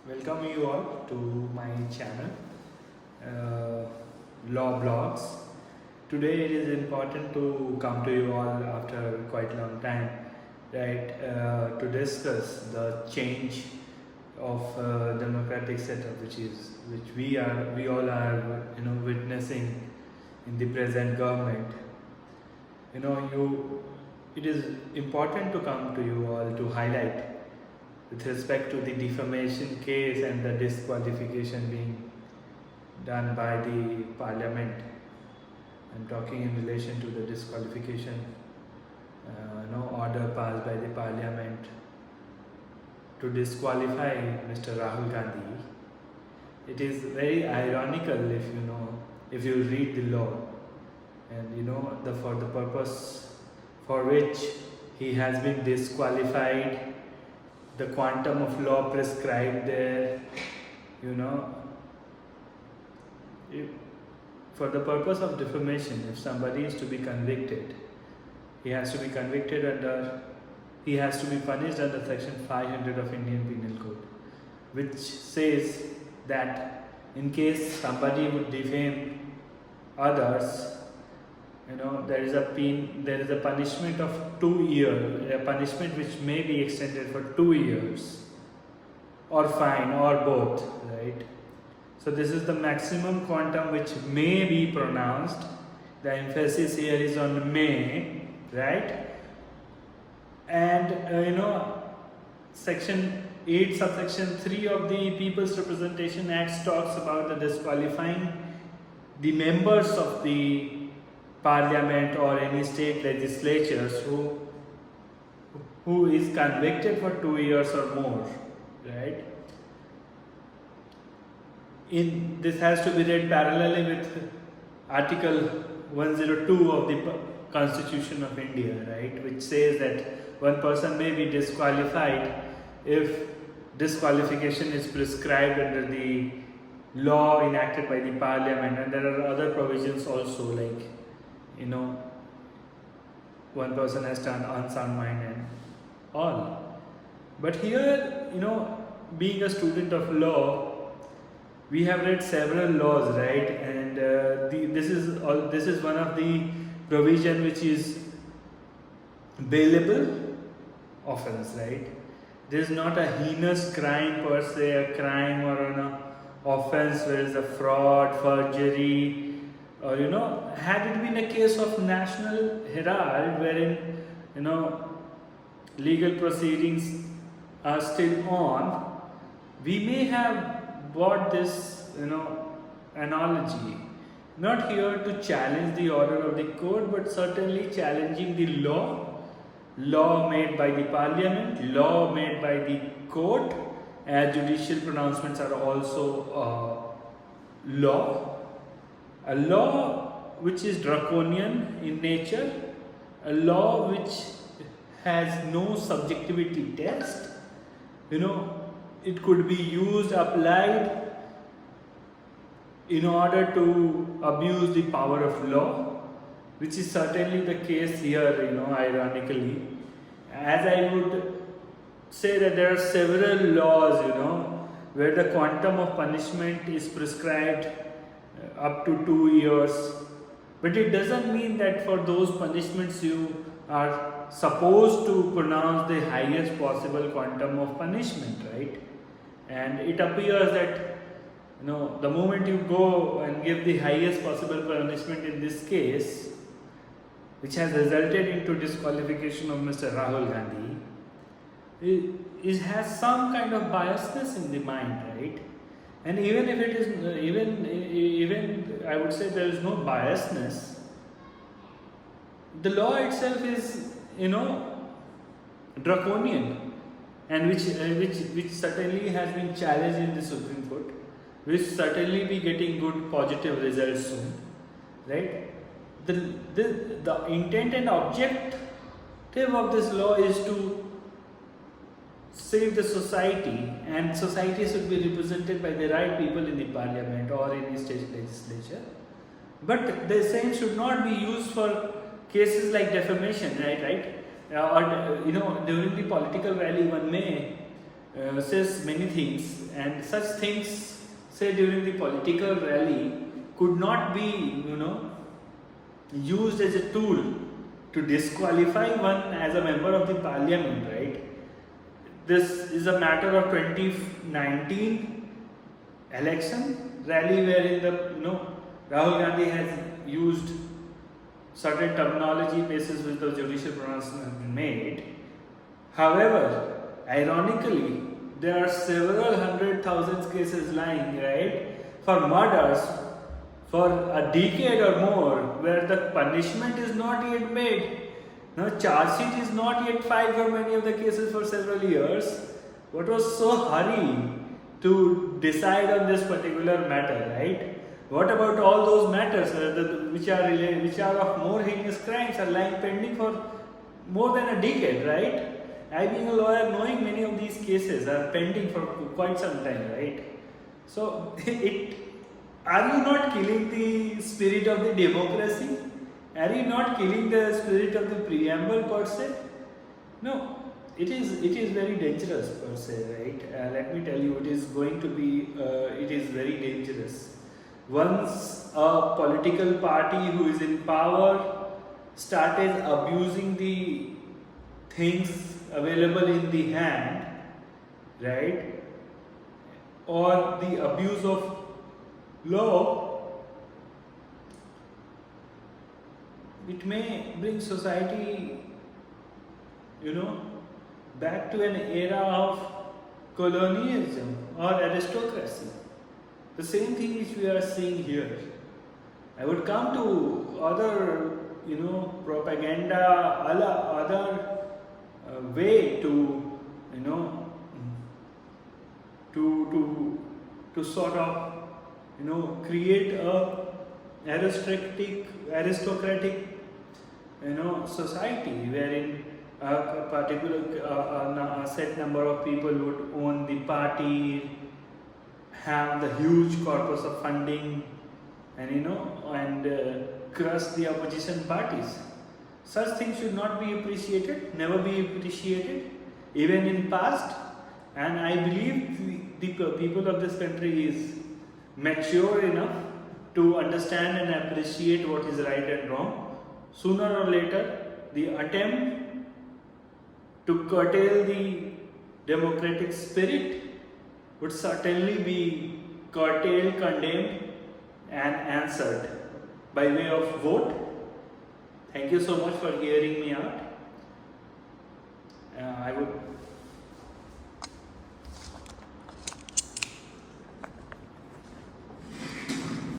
Welcome you all to my channel, Law Blogs. Today it is important to come to you all after quite a long time, right? To discuss the change of democratic setup, which we all are witnessing in the present government. It is important to come to you all to highlight with respect to the defamation case and the disqualification being done by the parliament. I'm talking in relation to the disqualification order passed by the parliament to disqualify Mr. Rahul Gandhi. It is very ironical if you read the law and for the purpose for which he has been disqualified, the quantum of law prescribed there, for the purpose of defamation, if somebody is to be convicted, he has to be punished under section 500 of Indian Penal Code, which says that in case somebody would defame others, there is a punishment of 2 years, a punishment which may be extended for 2 years, or fine, or both, right? So this is the maximum quantum which may be pronounced. The emphasis here is on may, right? And section 8 subsection 3 of the People's Representation Act talks about the disqualifying the members of the parliament or any state legislatures who is convicted for 2 years or more, right? This has to be read parallelly with Article 102 of the Constitution of India, right, which says that one person may be disqualified if disqualification is prescribed under the law enacted by the parliament, and there are other provisions also, like one person has turned unsound mind and all. But here, being a student of law, we have read several laws, right? And this is one of the provision which is bailable offense, right? There is not a heinous crime per se, a crime or an offense where is a fraud, forgery, or had it been a case of National Herald wherein legal proceedings are still on, we may have bought this analogy. Not here to challenge the order of the court, but certainly challenging the law made by the parliament, law made by the court, as judicial pronouncements are also law. A law which is draconian in nature, a law which has no subjectivity test, it could be used, applied in order to abuse the power of law, which is certainly the case here, ironically. As I would say that there are several laws, where the quantum of punishment is prescribed up to 2 years, but it doesn't mean that for those punishments you are supposed to pronounce the highest possible quantum of punishment, right? And it appears that the moment you go and give the highest possible punishment in this case, which has resulted into disqualification of Mr. Rahul Gandhi, it has some kind of biasness in the mind, right? And even if it is, even I would say there is no biasness, the law itself is, draconian, and which certainly has been challenged in the Supreme Court, which certainly be getting good positive results soon, right? The intent and objective of this law is to save the society, and society should be represented by the right people in the parliament or in the state legislature. But the same should not be used for cases like defamation, right? Or during the political rally, one may says many things, and such things, say during the political rally, could not be, used as a tool to disqualify one as a member of the parliament, right? This is a matter of 2019 election rally, wherein the Rahul Gandhi has used certain terminology basis which the judicial pronouncement has been made. However, ironically, there are several hundred thousands cases lying, right, for murders for a decade or more, where the punishment is not yet made. Now, charge sheet is not yet filed for many of the cases for several years. What was so hurry to decide on this particular matter, right? What about all those matters which are of more heinous crimes are lying pending for more than a decade, right? I, being a lawyer, knowing many of these cases are pending for quite some time, right? So, are you not killing the spirit of the democracy? Are you not killing the spirit of the preamble per se? No, it is very dangerous per se, right? Let me tell you, it is very dangerous. Once a political party who is in power started abusing the things available in the hand, right, or the abuse of law, it may bring society, back to an era of colonialism or aristocracy. The same thing which we are seeing here. I would come to other, propaganda, other way to, to sort of, create a aristocratic, society, wherein a particular a set number of people would own the party, have the huge corpus of funding, and crush the opposition parties. Such things should not be appreciated, never be appreciated, even in past. And I believe the people of this country is mature enough to understand and appreciate what is right and wrong. Sooner or later, the attempt to curtail the democratic spirit would certainly be curtailed, condemned, and answered by way of vote. Thank you so much for hearing me out. I would